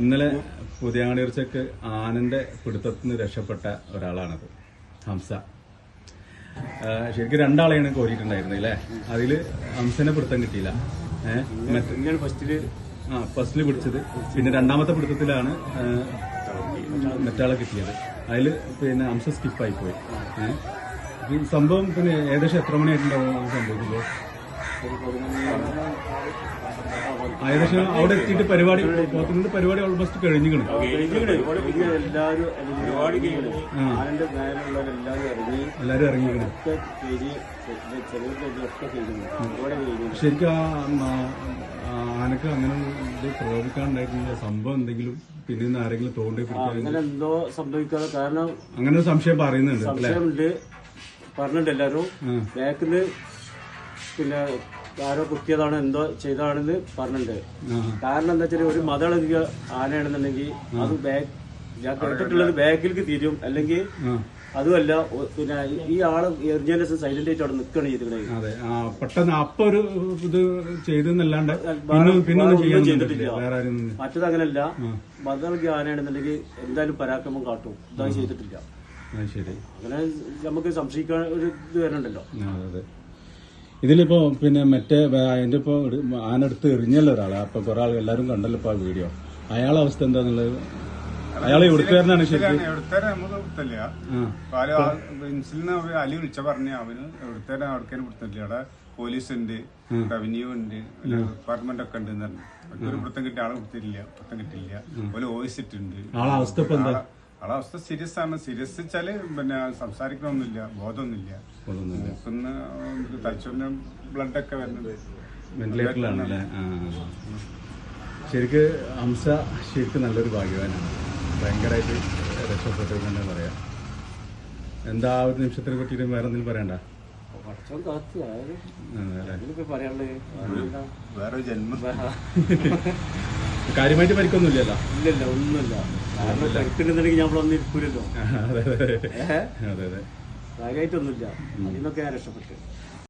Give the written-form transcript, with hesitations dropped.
ഇന്നലെ പുതിയാങ്ങാടിയർച്ചക്ക് ആനന്റെ പിടുത്തത്തിൽ നിന്ന് രക്ഷപ്പെട്ട ഒരാളാണത്, ഹംസ. ശരിക്കും രണ്ടാളെയാണ് കോരിയിട്ടുണ്ടായിരുന്നത് അല്ലേ? അതില് ഹംസനെ പിടുത്തം കിട്ടിയില്ല. ഫസ്റ്റില് പിടിച്ചത്, പിന്നെ രണ്ടാമത്തെ പിടുത്തത്തിലാണ് മറ്റാളെ കിട്ടിയത്. അതില് പിന്നെ ഹംസ സ്കിപ്പായി പോയി. സംഭവം പിന്നെ ഏകദേശം എത്ര മണിയായിട്ടുണ്ടാവും സംഭവിച്ചത്? ഏകദേശം അവിടെ എത്തിയിട്ട് പരിപാടി ഓൾമോസ്റ്റ് കഴിഞ്ഞിരിക്കണം. എല്ലാരും ഇറങ്ങിയിരിക്കണം. ശരിക്കും ആനക്ക് അങ്ങനെ ഇത് പ്രകോപിക്കാണ്ടായിരുന്നില്ല. സംഭവം എന്തെങ്കിലും പിന്നെ ആരെങ്കിലും തോണ്ടി എന്തോ സംഭവിക്കാതെ, കാരണം അങ്ങനെ ഒരു സംശയം പറയുന്നുണ്ട് പറഞ്ഞിട്ടുണ്ട് എല്ലാരും. ബാക്കില് പിന്നെ ആരോ കുത്തിയതാണ്, എന്തോ ചെയ്തതാണെന്ന് പറഞ്ഞിട്ടുണ്ട്. കാരണം എന്താ വെച്ചാൽ ഒരു മതളകിയ ആനയാണെന്നുണ്ടെങ്കിൽ അത് ഞാൻ കേട്ടിട്ടുള്ളത് ബാക്കിലേക്ക് തിരിയും, അല്ലെങ്കിൽ അതുമല്ല പിന്നെ ഈ ആള് എറിഞ്ഞതിന്റെ സൈലന്റ് ആയിട്ട് അവിടെ നിൽക്കുകയാണ് ചെയ്തിട്ടുള്ളത്. പെട്ടെന്ന് അപ്പൊ ഒരു ഇത് ചെയ്തെന്നല്ലാണ്ട് ചെയ്തിട്ടില്ല. മറ്റത് അങ്ങനല്ല, മതളകിയ ആനയാണെന്നുണ്ടെങ്കിൽ എന്തായാലും പരാക്രമം കാട്ടും. ഇതായി ചെയ്തിട്ടില്ല. അങ്ങനെ നമുക്ക് സംശയിക്കാൻ ഒരു ഇത് വരുന്നുണ്ടല്ലോ. ഇതിലിപ്പോ പിന്നെ മറ്റേ അതിന്റെ ഇപ്പൊ ആനെടുത്ത് എറിഞ്ഞല്ലോ ഒരാളെ. അപ്പൊ കുറെ ആൾ എല്ലാരും കണ്ടല്ലോ ഇപ്പൊ ആ വീഡിയോ. അയാളെ അവസ്ഥ എന്താന്നുള്ളത്? അയാളെ എവിടുത്തുകാരനാണ് ശരിക്കും? അലി വിളിച്ച പറഞ്ഞ അവന് എവിടുത്തേരാ അവിടേക്കാനും പിടുത്തില്ല. അവിടെ പോലീസ് ഉണ്ട്, റവന്യൂ ഉണ്ട്, ഡിപ്പാർട്ട്മെന്റ് ഒക്കെ ഉണ്ട്. ഒരു പിടുത്തം കിട്ടിയ ആളെ പിടുത്തം കിട്ടില്ല. ഒരു വോയിസ് ഇട്ടുണ്ട്. ആളെ അവസ്ഥ സീരിയസ് ആണ്. സീരിയസ് വെച്ചാല് പിന്നെ സംസാരിക്കണമൊന്നുമില്ല, ബോധമൊന്നുമില്ല. തലച്ചോറിന് ബ്ലഡ് ഒക്കെ വരുന്നത് വെന്റിലേറ്ററിലാണല്ലേ? ശരിക്ക് ഹംസ ശരിക്കും നല്ലൊരു ഭാഗ്യവാനാണ്. ഭയങ്കരമായിട്ട് രക്ഷപ്പെട്ടു തന്നെ പറയാം. എന്താ ആ ഒരു നിമിഷത്തിനെ പറ്റിയിട്ട് വേറെ എന്തെങ്കിലും പറയണ്ട? വേറെ ജന്മം കാര്യമായിട്ട് പരിക്കൊന്നുമില്ലല്ലോ? ഇല്ലല്ല, ഒന്നുമില്ല. കാരണം പരിക്കുന്നുണ്ടെങ്കിൽ നമ്മളൊന്നും ഇരിക്കൂലല്ലോ. അതെ കാര്യമായിട്ടൊന്നുമില്ല. അതിനൊക്കെ ഞാൻ രക്ഷപ്പെട്ടു.